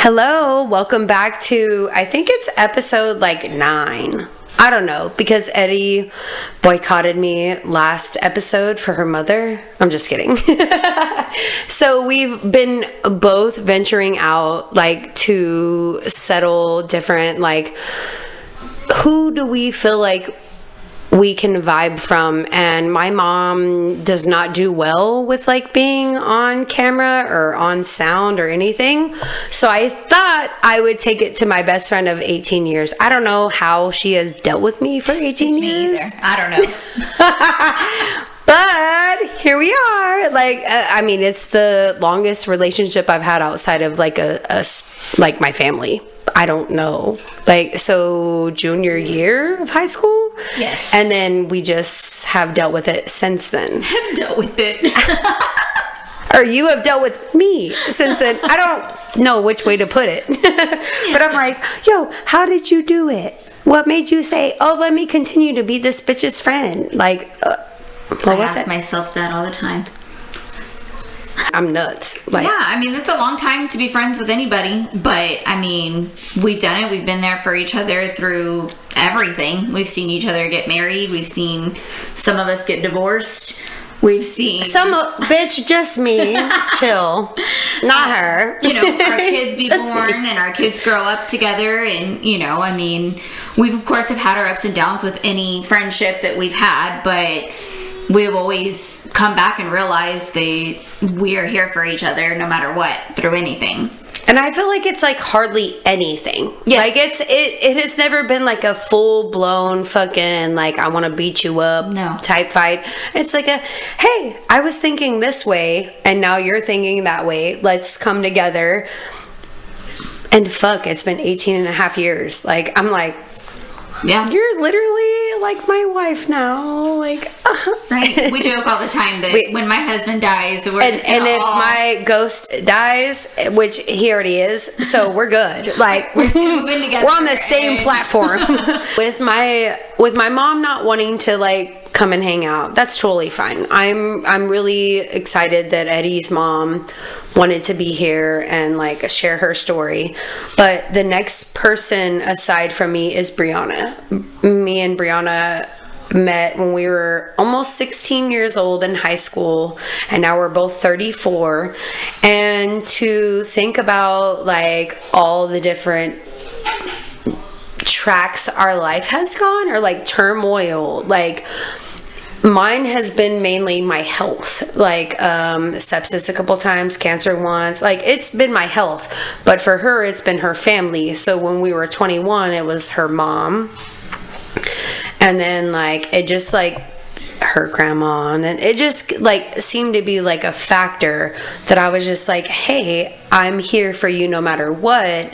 Hello, welcome back to, I think it's episode 9. I don't know, because Eddie boycotted me last episode for her mother. I'm just kidding. So we've been both venturing out, to settle different, who do we feel like we can vibe from? And my mom does not do well with being on camera or on sound or anything. So I thought I would take it to my best friend of 18 years. I don't know how she has dealt with me for 18 years. Me either. I don't know. But here we are. It's the longest relationship I've had outside of my family. I don't know. So junior year of high school? Yes. And then we just have dealt with it since then. I've dealt with it. Or you have dealt with me since then. I don't know which way to put it. But I'm like, yo, how did you do it? What made you say, oh, let me continue to be this bitch's friend? I ask myself that all the time. I'm nuts. It's a long time to be friends with anybody, but we've done it. We've been there for each other through everything. We've seen each other get married. We've seen some of us get divorced. We've seen bitch, just me. Chill, not her. Our kids be born and our kids grow up together, and we've of course have had our ups and downs with any friendship that we've had, but we've always come back and realized we are here for each other no matter what, through anything. And I feel like it's hardly anything. Yeah. It has never been a full blown fucking I want to beat you up type fight. It's hey, I was thinking this way and now you're thinking that way. Let's come together. And fuck, it's been 18 and a half years. I'm yeah, you're literally my wife now. Right. We joke all the time that when my husband dies, we're just and if my ghost dies, which he already is, so we're good. We're just gonna move in together. We're on the same platform. With my mom not wanting to come and hang out, that's totally fine. I'm really excited that Eddie's mom wanted to be here and share her story. But the next person aside from me is Brianna. Me and Brianna met when we were almost 16 years old in high school, and now we're both 34. And to think about all the different tracks our life has gone, or turmoil, mine has been mainly my health, sepsis a couple times, cancer once, it's been my health. But for her, it's been her family. So when we were 21, it was her mom, and then it just her grandma, and then it just seemed to be a factor that I was just hey, I'm here for you no matter what.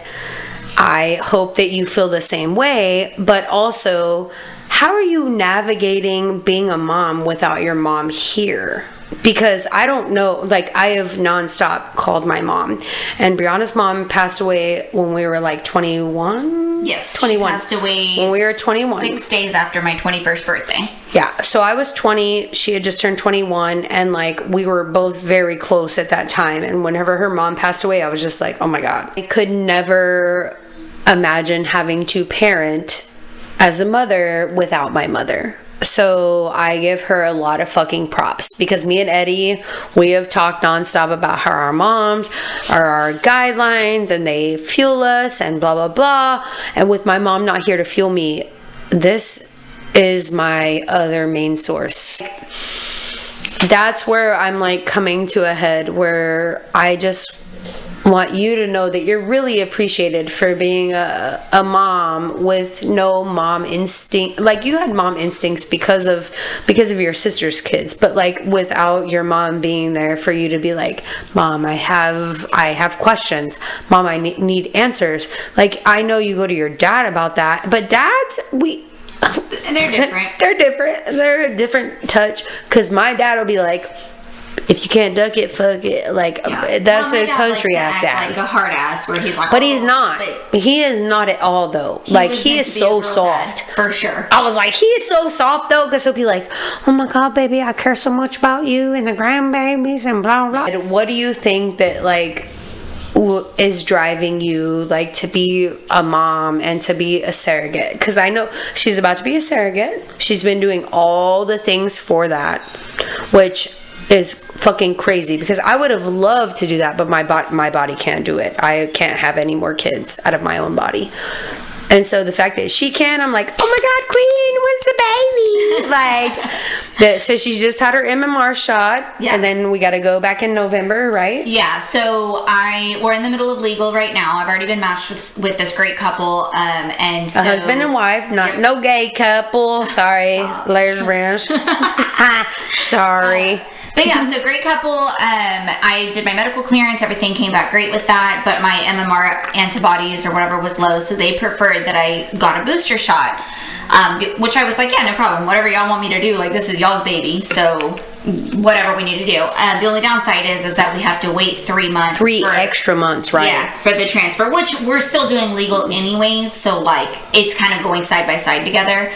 I hope that you feel the same way. But also, how are you navigating being a mom without your mom here? Because I don't know, I have nonstop called my mom. And Brianna's mom passed away when we were 21? Yes, 21. She passed away when we were 21. 6 days after my 21st birthday. Yeah, so I was 20, she had just turned 21, and we were both very close at that time. And whenever her mom passed away, I was just oh my God. I could never imagine having to parent as a mother without my mother. So I give her a lot of fucking props, because me and Eddie, we have talked nonstop about how our moms are our guidelines and they fuel us and blah, blah, blah. And with my mom not here to fuel me, this is my other main source. That's where I'm coming to a head, where I just want you to know that you're really appreciated for being a mom with no mom instinct. You had mom instincts because of your sister's kids, but without your mom being there for you to be Mom, I have questions. Mom, I need answers. I know you go to your dad about that, but dads, they're different. They're different. They're a different touch, because my dad will be if you can't duck it, fuck it. That's a country ass dad. A hard ass, where he's but he's not. He is not at all, though. He is so soft. Dad, for sure. I was he is so soft, though, because he'll be oh my God, baby, I care so much about you and the grandbabies and blah, blah. What do you think that, is driving you, like, to be a mom and to be a surrogate? Because I know she's about to be a surrogate. She's been doing all the things for that, which is fucking crazy, because I would have loved to do that, but my body can't do it. I can't have any more kids out of my own body. And so the fact that she can, I'm like, oh my God, Queen, what's the baby? Like, so she just had her MMR shot, and then we got to go back in November, right? Yeah, so we're in the middle of legal right now. I've already been matched with this great couple, and so, a husband and wife, no gay couple. Sorry, lesbians. Sorry. But yeah, so great couple. I did my medical clearance. Everything came back great with that. But my MMR antibodies or whatever was low. So they preferred that I got a booster shot. Which I was like, yeah, no problem. Whatever y'all want me to do. Like, this is y'all's baby. So whatever we need to do. The only downside is that we have to wait 3 months. Extra months, right? Yeah, for the transfer, which we're still doing legal anyways. So, like, it's kind of going side by side together.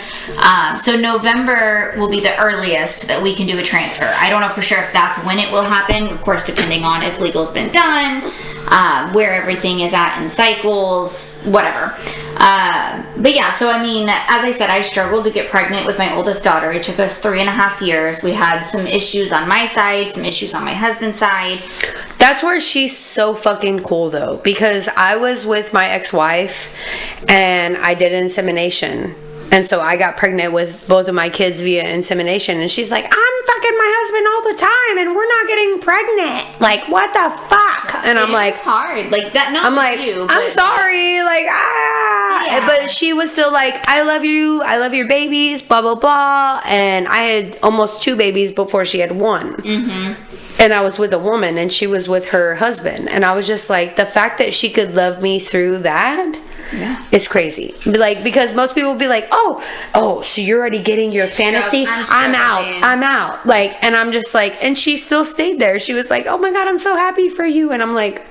So November will be the earliest that we can do a transfer. I don't know for sure if that's when it will happen. Of course, depending on if legal's been done, where everything is at in cycles, whatever. But yeah, so I mean, as I said, I struggled to get pregnant with my oldest daughter. It took us 3.5 years. We had some issues on my side, some issues on my husband's side. That's where she's so fucking cool, though, because I was with my ex-wife and I did insemination. And so I got pregnant with both of my kids via insemination. And she's like, I'm fucking my husband all the time and we're not getting pregnant. Like, what the fuck? And I'm like, it's hard. Like, that, not I'm with like, you. I'm sorry. Like, Yeah. But she was still like, I love you. I love your babies, blah, blah, blah. And I had almost 2 babies before she had 1. Mm-hmm. And I was with a woman and she was with her husband. And I was just like, the fact that she could love me through that. Yeah. It's crazy. Like, because most people will be like, oh, so you're already getting your fantasy? I'm out. Like, and I'm just like, and she still stayed there. She was like, oh my God, I'm so happy for you. And I'm like,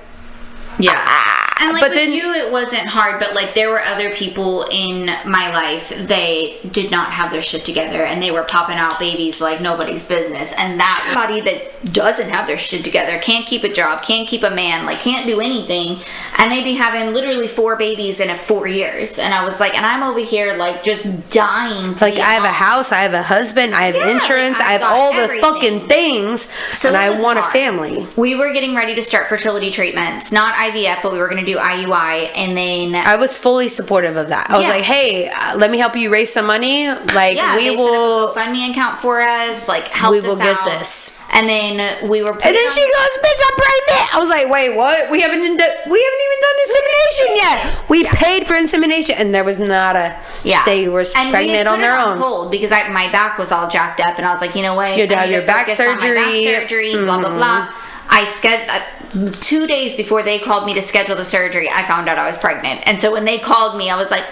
yeah. And like, but with then you, it wasn't hard, but like, there were other people in my life, they did not have their shit together and they were popping out babies like nobody's business. And that body that doesn't have their shit together, can't keep a job, can't keep a man, like, can't do anything, and they be having literally 4 babies in 4 years. And I was like, and I'm over here like just dying to, like, I have a house, I have a husband, I have insurance, like, I have all everything. The fucking things, so and I want a family. We were getting ready to start fertility treatments, not IVF, but we were going to do IUI. And then I was fully supportive of that. I was like, hey, let me help you raise some money. Like, we will set up a GoFundMe account for us, like, help us out. We will get this. And then we were, and then she goes, bitch, I'm pregnant. I was like, wait, what? We haven't even done insemination yet. We paid for insemination, and there was not a. Yeah. They were pregnant on their own. Hold because my back was all jacked up, and I was like, you know what? You had your back surgery. Blah blah blah. I scheduled 2 days before they called me to schedule the surgery. I found out I was pregnant, and so when they called me, I was like,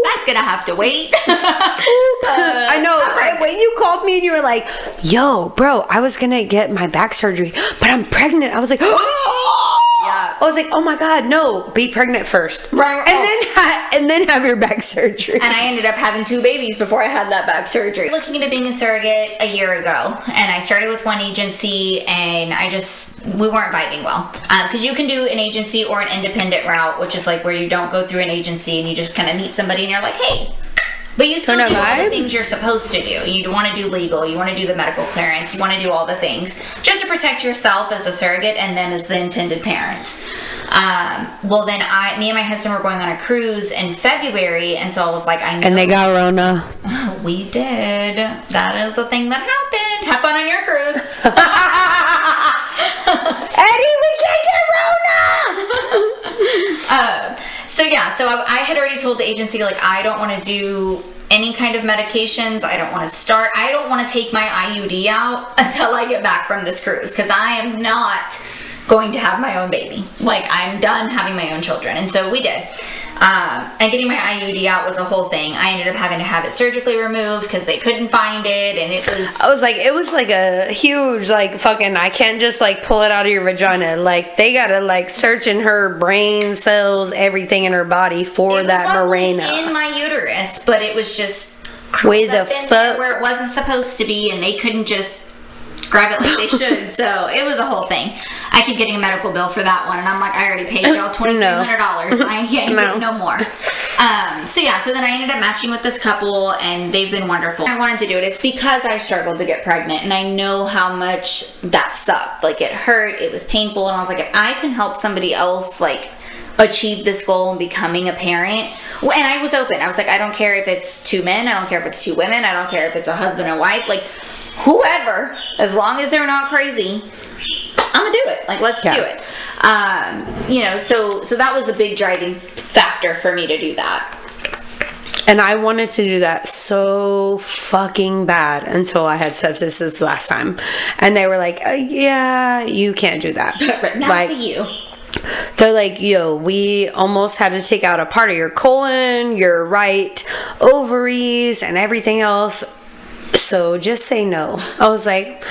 that's gonna have to wait. I know. When you called me and you were like, yo, bro, I was gonna get my back surgery, but I'm pregnant. I was like, yeah. I was like, oh my God, no, be pregnant first. Right. And then have your back surgery. And I ended up having 2 babies before I had that back surgery. Looking into being a surrogate a year ago, and I started with one agency, and we weren't vibing well. Because you can do an agency or an independent route, which is like where you don't go through an agency and you just kind of meet somebody and you're like, hey. But you still do all the things you're supposed to do. You want to do legal, you want to do the medical clearance, you want to do all the things just to protect yourself as a surrogate and them as the intended parents. Well, then me and my husband were going on a cruise in February, and so I was like, I know. And they got Rona. We did. That is the thing that happened. Have fun on your cruise. Eddie, we can't get Rona! So I had already told the agency, like, I don't want to do any kind of medications. I don't want to take my IUD out until I get back from this cruise, because I am not going to have my own baby. Like, I'm done having my own children. And so we did. And getting my IUD out was a whole thing. I ended up having to have it surgically removed because they couldn't find it, and it was like a huge, like, fucking, I can't just, like, pull it out of your vagina. Like, they gotta, like, search in her brain cells, everything in her body for that Mirena. In my uterus, but it was just way the fuck where it wasn't supposed to be, and they couldn't just grab it like they should. So it was a whole thing. I keep getting a medical bill for that one, and I'm like, I already paid y'all $2,300. I can't get no more. So then I ended up matching with this couple, and they've been wonderful. I wanted to do it. It's because I struggled to get pregnant, and I know how much that sucked. Like, it hurt, it was painful, and I was like, if I can help somebody else, like, achieve this goal in becoming a parent. And I was open. I was like, I don't care if it's 2 men, I don't care if it's 2 women, I don't care if it's a husband and wife, like, whoever, as long as they're not crazy, I'm gonna do it. Like, let's do it. So that was a big driving factor for me to do that. And I wanted to do that so fucking bad until I had sepsis this last time. And they were like, yeah, you can't do that. But not for you. They're like, yo, we almost had to take out a part of your colon, your right ovaries, and everything else. So just say no. I was like,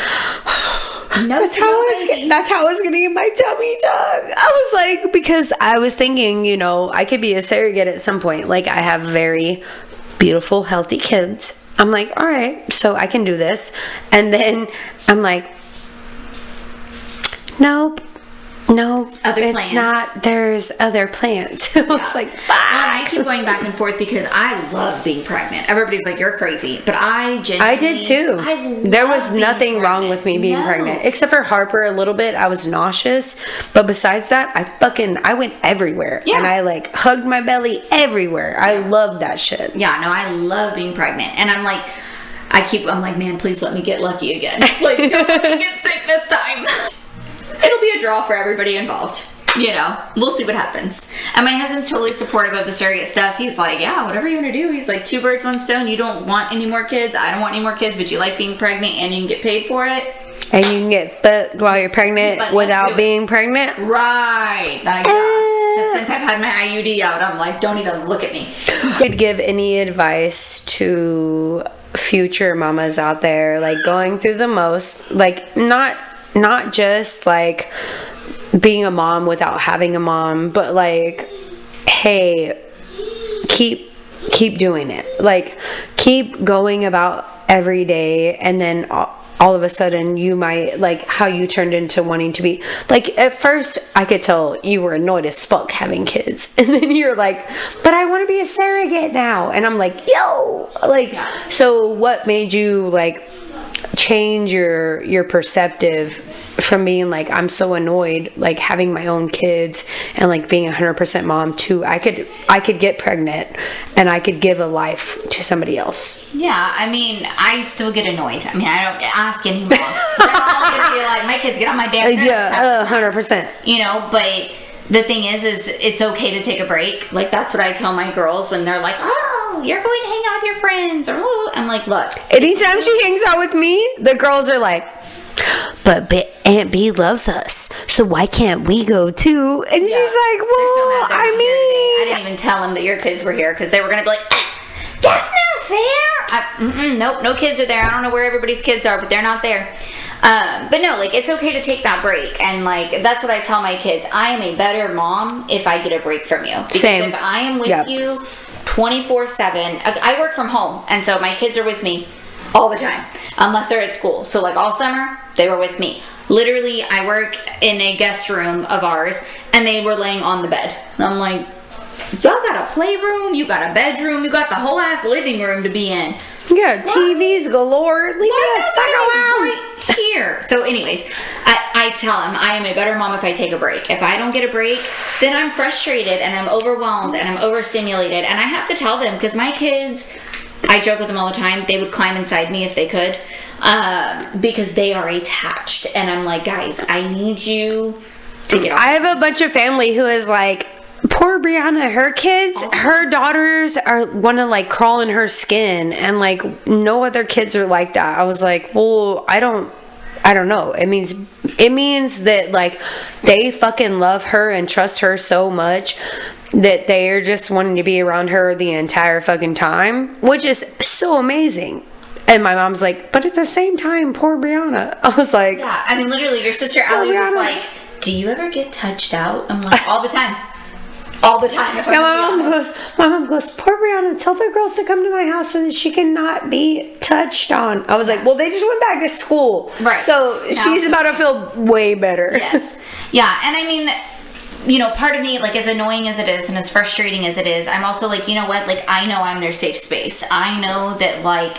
no, that's how I was gonna get my tummy tuck. I was like, because I was thinking, I could be a surrogate at some point. Like, I have very beautiful, healthy kids. I'm like, all right, so I can do this. And then I'm like, nope. No, it's not. There's other plans. I was like, fuck. Well, I keep going back and forth because I love being pregnant. Everybody's like, you're crazy. But I did too. There was nothing wrong with me being pregnant. Except for Harper a little bit. I was nauseous. But besides that, I went everywhere. Yeah. And I like hugged my belly everywhere. Yeah. I love that shit. Yeah, no, I love being pregnant. And I'm like, man, please let me get lucky again. Like, don't let me get sick this time. It'll be a draw for everybody involved. We'll see what happens. And my husband's totally supportive of the surrogate stuff. He's like, yeah, whatever you want to do. He's like, 2 birds, 1 stone. You don't want any more kids. I don't want any more kids, but you like being pregnant and you can get paid for it. And you can get fucked while you're pregnant without being pregnant. Right. Since I've had my IUD out, I'm like, don't even look at me. Could give any advice to future mamas out there, like going through the most, like not just like being a mom without having a mom, but like, hey, keep doing it. Like, keep going about every day, and then all of a sudden you might, like how you turned into wanting to be, like, at first I could tell you were annoyed as fuck having kids, and then you're like, but I want to be a surrogate now, and I'm like, yo, like, so what made you like change your perspective from being like, I'm so annoyed like having my own kids and like being 100% mom to I could get pregnant and I could give a life to somebody else? Yeah, I mean, I still get annoyed. I mean, I don't ask any mom. They're all gonna be like, my kids get on my damn nerves. Yeah, 100%. But the thing is it's okay to take a break. Like, that's what I tell my girls when they're like, oh, you're going to hang out with your friends, or I'm like, look, anytime she hangs out with me, the girls are like, but Aunt B loves us, so why can't we go too? And she's like, well, I didn't even tell them that your kids were here because they were going to be like, that's not fair. Nope, no kids are there. I don't know where everybody's kids are, but they're not there. But no, like, it's okay to take that break. And like, that's what I tell my kids. I am a better mom if I get a break from you. Because if I am with you 24/7, I work from home, and so my kids are with me all the time, unless they're at school. So like all summer, they were with me. Literally, I work in a guest room of ours, and they were laying on the bed. And I'm like, y'all got a playroom, you got a bedroom, you got the whole ass living room to be in. Yeah, TVs galore. Leave me the fuck alone. Right here. So anyways, I tell them I am a better mom if I take a break. If I don't get a break, then I'm frustrated and I'm overwhelmed and I'm overstimulated. And I have to tell them, because my kids, I joke with them all the time, they would climb inside me if they could, because they are attached. And I'm like, guys, I need you to get off. I have a bunch of family who is like, poor Brianna, her kids, her daughters want to like crawl in her skin, and like no other kids are like that. I was like, well, I don't know. It means that like they fucking love her and trust her so much that they are just wanting to be around her the entire fucking time, which is so amazing. And my mom's like, but at the same time, poor Brianna. I was like, yeah, I mean, literally, your sister Allie was like, do you ever get touched out? I'm like, all the time. all the time. If I'm my mom goes, poor Brianna, tell the girls to come to my house so that she cannot be touched on. I was like, well, they just went back to school. Right. So she's about to feel way better. Yes. Yeah. And I mean, you know, part of me, like, as annoying as it is and as frustrating as it is, I'm also like, you know what? Like, I know I'm their safe space. I know that, like,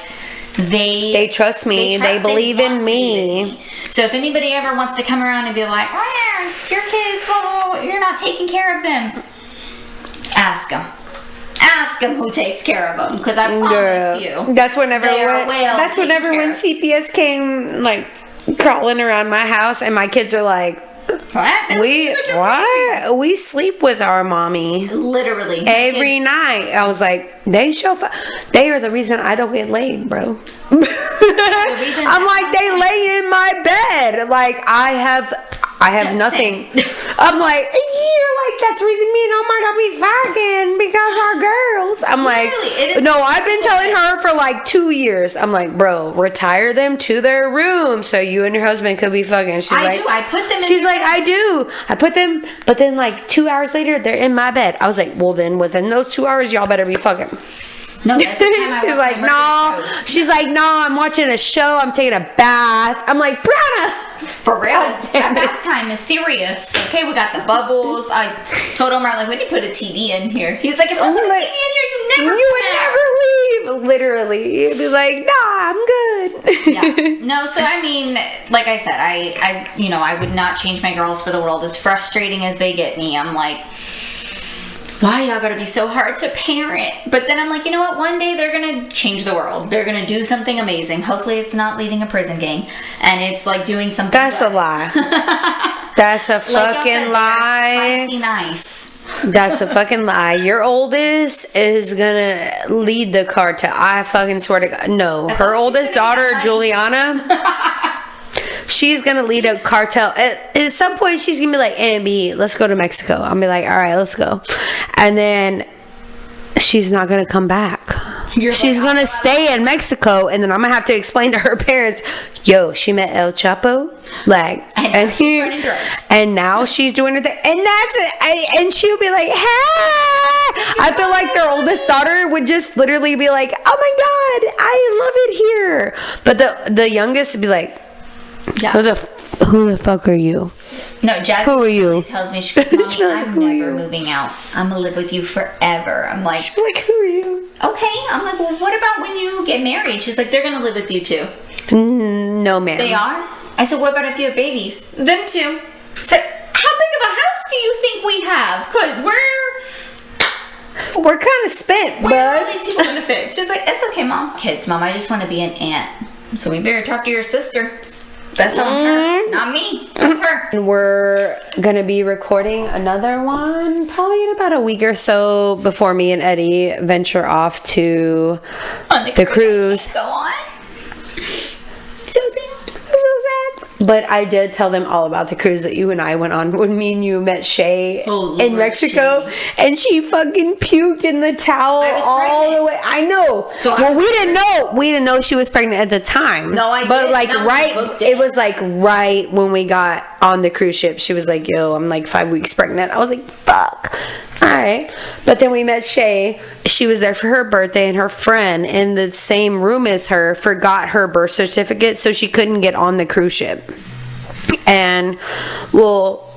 they trust me. They believe in me. So if anybody ever wants to come around and be like, your kids, you're not taking care of them, ask them. Ask them who takes care of them, because I promise you, that's whenever when CPS came like crawling around my house, and my kids are like, what? We sleep with our mommy literally every night. I was like, they are the reason I don't get laid, bro. I'm like, they lay in my bed. Like, I have nothing. I'm like, you're like, that's the reason me and Omar don't be fucking, because our girls. I'm like, no, I've been telling her for like 2 years. I'm like, bro, retire them to their room so you and your husband could be fucking. I put them in. She's like, I do. I put them, but then like 2 hours later, they're in my bed. I was like, well, then within those 2 hours, y'all better be fucking. No, that's the time I She's like, no. She's like, no, I'm watching a show. I'm taking a bath. I'm like, Brianna. For real. That bath time is serious. Okay, we got the bubbles. I told him, I'm like, we need to put a TV in here. He's like, if I put a TV in here, you would never leave. Literally. He'd be like, nah, I'm good. Yeah. No, so I mean, like I said, I would not change my girls for the world. As frustrating as they get me, I'm like, why y'all gotta be so hard to parent? But then I'm like, you know what? One day they're gonna change the world. They're gonna do something amazing. Hopefully it's not leading a prison gang. And it's like doing something That's good. a lie. That's a fucking lie. Spicy nice. That's a fucking lie. Your oldest is gonna lead the cartel. I fucking swear to God. No. Her oldest daughter, Juliana, she's gonna lead a cartel. At some point, she's gonna be like, "Ambi, let's go to Mexico." I'll be like, "All right, let's go," and then she's not gonna come back. She's gonna stay in Mexico, and then I'm gonna have to explain to her parents, "Yo, she met El Chapo, like, and now she's doing her thing, and that's it." And she'll be like, "Hey!" I feel like their oldest daughter would just literally be like, "Oh my God, I love it here," but the youngest would be like, yeah. Who the fuck are you? No, Jasmine. Who are you? Tells me, she's like, I'm never moving out. I'm gonna live with you forever. I'm like, she's like, who are you? Okay. I'm like, well, what about when you get married? She's like, they're gonna live with you too. No, ma'am. They are? I said, what about if you have babies? Them too. I said, how big of a house do you think we have? Because we're kind of spent, bud. Where are all these people gonna fit? She's like, it's okay, Mom. Kids, Mom, I just want to be an aunt. So we better talk to your sister. That's on her, not me. That's her. And we're gonna be recording another one probably in about a week or so before me and Eddie venture off to the cruise. Go on. So sad. I'm so sad. But I did tell them all about the cruise that you and I went on when me and you met Shay in Mexico, and she fucking puked in the towel all the way. I know. So we didn't know she was pregnant at the time. No, I did. But like it was like right when we got on the cruise ship, she was like, "Yo, I'm like 5 weeks pregnant." I was like, "Fuck." All right. But then we met Shay. She was there for her birthday, and her friend in the same room as her forgot her birth certificate, so she couldn't get on the cruise ship. And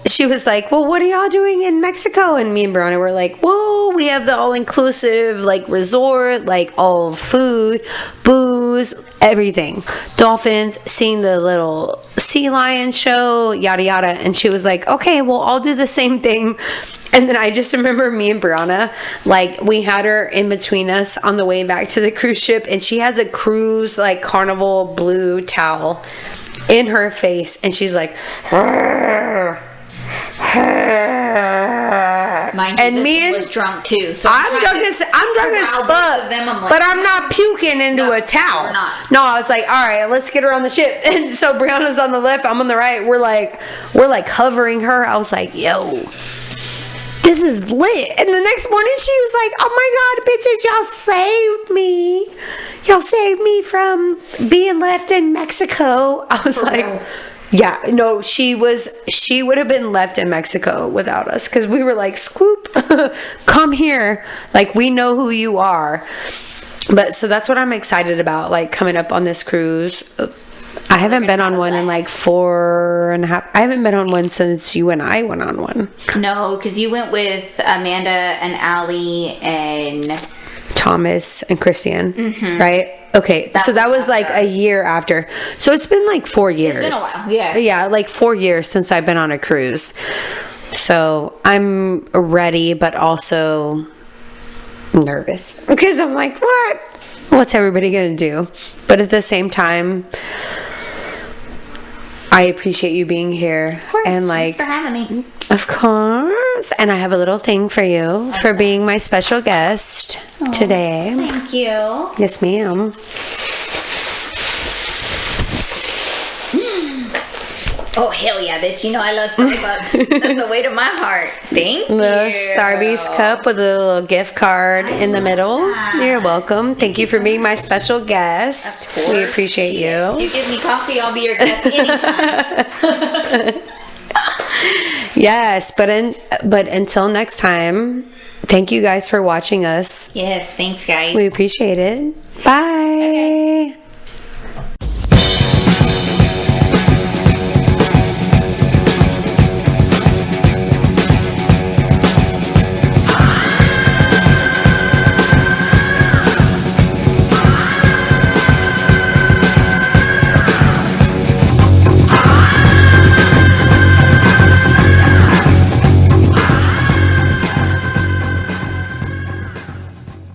she was like, well, what are y'all doing in Mexico? And me and Brianna were like, well, we have the all-inclusive like resort, like all food, booze, everything, dolphins, seeing the little sea lion show, yada yada. And she was like, okay, well, I'll do the same thing. And then I just remember me and Brianna, like, we had her in between us on the way back to the cruise ship, and she has a cruise like carnival blue towel in her face, and she's like, mind you, and me was drunk too. So I'm drunk as fuck, like, but I'm not puking into a towel. No, I was like, all right, let's get her on the ship. And so Brianna's on the left, I'm on the right. We're like hovering her. I was like, yo, this is lit. And the next morning she was like, oh my God, bitches, y'all saved me. Y'all saved me from being left in Mexico. I was like, Yeah, no, she would have been left in Mexico without us because we were like, Scoop, come here. Like, we know who you are. But so that's what I'm excited about, like coming up on this cruise. I haven't been on one in like 4.5. I haven't been on one since you and I went on one. No, because you went with Amanda and Allie and Thomas and Christian, right? Okay, so that was like a year after. So it's been like 4 years. It's been a while, yeah. Yeah, like 4 years since I've been on a cruise. So I'm ready, but also nervous because I'm like, what's everybody gonna do? But at the same time, I appreciate you being here. Of course, and like, thanks for having me. Of course. And I have a little thing for you for being my special guest today. Thank you. Yes, ma'am. Oh, hell yeah, bitch. You know I love Starbucks. That's the weight of my heart. Thank you. The Starbucks cup with a little gift card in the middle. You're welcome. Thank you for being my special guest. Of course. We appreciate you. If you give me coffee, I'll be your guest anytime. Yes, but until next time, thank you guys for watching us. Yes, thanks, guys. We appreciate it. Bye. Bye, guys.